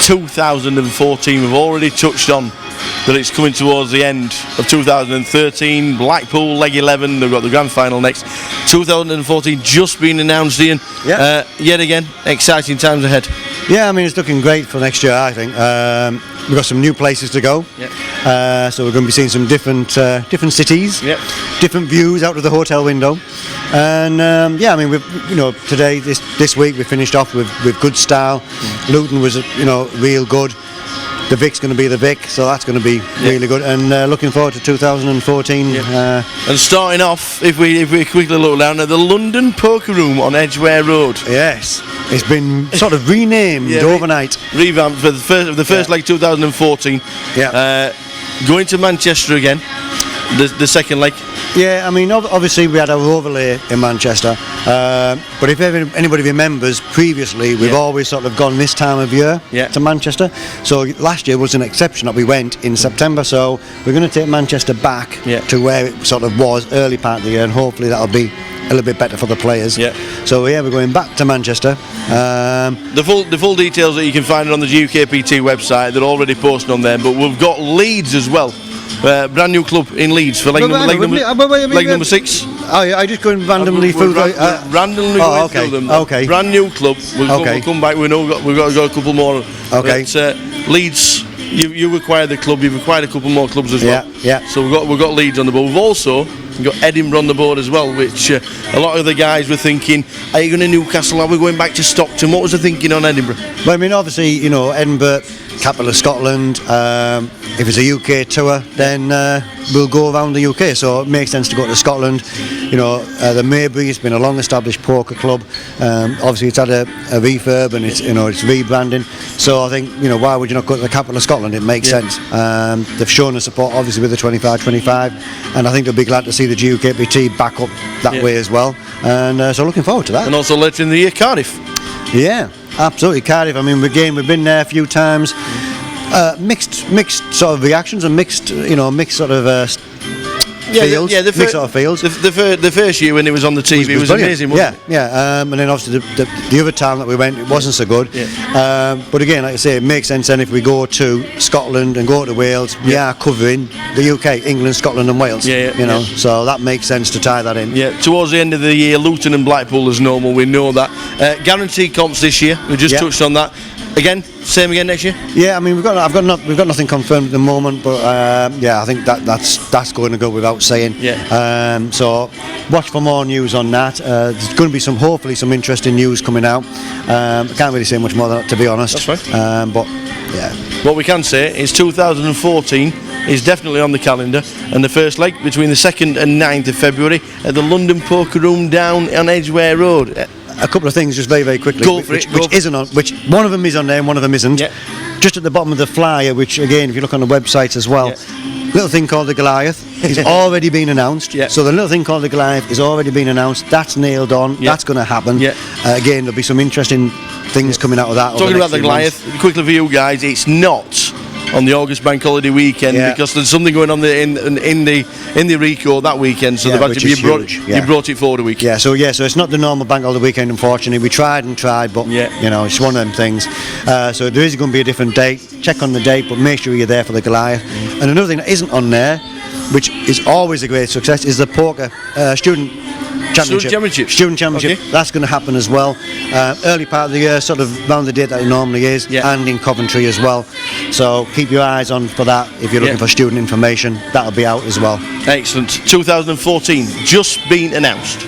2014. We've already touched on that it's coming towards the end of 2013. Blackpool leg 11, they've got the grand final next. 2014 just been announced, Ian. Yet again, exciting times ahead. Yeah, I mean, it's looking great for next year, I think. We've got some new places to go. So we're going to be seeing some different cities, different views out of the hotel window. And I mean, today, this week we finished off with good style. Luton was real good. The Vic's going to be the Vic, so that's going to be really good. And looking forward to 2014. And starting off, if we quickly look down at the London Poker Room on Edgware Road. Yes, it's been sort of renamed overnight. Revamped for the first leg 2014. Going to Manchester again, the second leg. Yeah, I mean, obviously we had our overlay in Manchester, but if anybody remembers, previously we've always sort of gone this time of year to Manchester. So last year was an exception that we went in September, so we're going to take Manchester back to where it sort of was early part of the year, and hopefully that'll be a little bit better for the players. So we're going back to Manchester. The full details that you can find on the GUKPT website, they're already posted on there, but we've got Leeds as well. Brand new club in Leeds for leg number 6. Oh, yeah, I just going randomly through randomly going through them. Okay. Brand new club. We'll come back. We've got to go a couple more. Okay. Leeds. You acquired the club. You've acquired a couple more clubs as well. Yeah. So we've got Leeds on the board. We've also got Edinburgh on the board as well, which a lot of the guys were thinking, are you going to Newcastle? Are we going back to Stockton? What was the thinking on Edinburgh? Well, I mean, obviously, Edinburgh, capital of Scotland. If it's a UK tour, then we'll go around the UK. So it makes sense to go to Scotland. The Maybury has been a long-established poker club. Obviously, it's had a refurb and it's rebranding. So I think why would you not go to the capital of Scotland? It makes sense. They've shown the support, obviously, with the 25-25, and I think they'll be glad to see the GUKPT back up that way as well. And so looking forward to that. And also later in the year, Cardiff. Yeah, absolutely, Cardiff. I mean, we've been there a few times. Mixed sort of reactions and mixed sort of fields. Mixed sort of fields. The first year when it was on the TV, it was amazing, wasn't it? And then obviously the other time that we went, it wasn't so good. But again, like I say, it makes sense then if we go to Scotland and go to Wales, we are covering the UK, England, Scotland and Wales. So that makes sense to tie that in. Towards the end of the year, Luton and Blackpool as normal, we know that. Guaranteed comps this year, we just touched on that. Again, same again next year? Yeah, I mean we've got nothing confirmed at the moment, but I think that's going to go without saying. So watch for more news on that. There's going to be hopefully some interesting news coming out. I can't really say much more than that, to be honest. That's right. But yeah, what we can say is 2014 is definitely on the calendar, and the first leg between the 2nd and 9th of February at the London Poker Room down on Edgware Road. A couple of things just very, very quickly, which one of them is on there and one of them isn't. Just at the bottom of the flyer, which again, if you look on the website as well, little thing called the Goliath is already been announced. So the little thing called the Goliath is already been announced. That's nailed on. That's going to happen. Again, there'll be some interesting things coming out of that. Talking about the Goliath, quickly for you guys, it's not on the August bank holiday weekend because there's something going on in the Rico that weekend, so they've actually you brought it forward a week. So it's not the normal bank holiday weekend, unfortunately. We tried, but it's one of them things. So there is going to be a different date. Check on the date, but make sure you're there for the Goliath. And another thing that isn't on there, which is always a great success, is the poker student championship. Student championship. That's going to happen as well. Early part of the year, sort of around the date that it normally is, and in Coventry as well. So keep your eyes on for that. If you're looking for student information, that'll be out as well. Excellent. 2014 just been announced.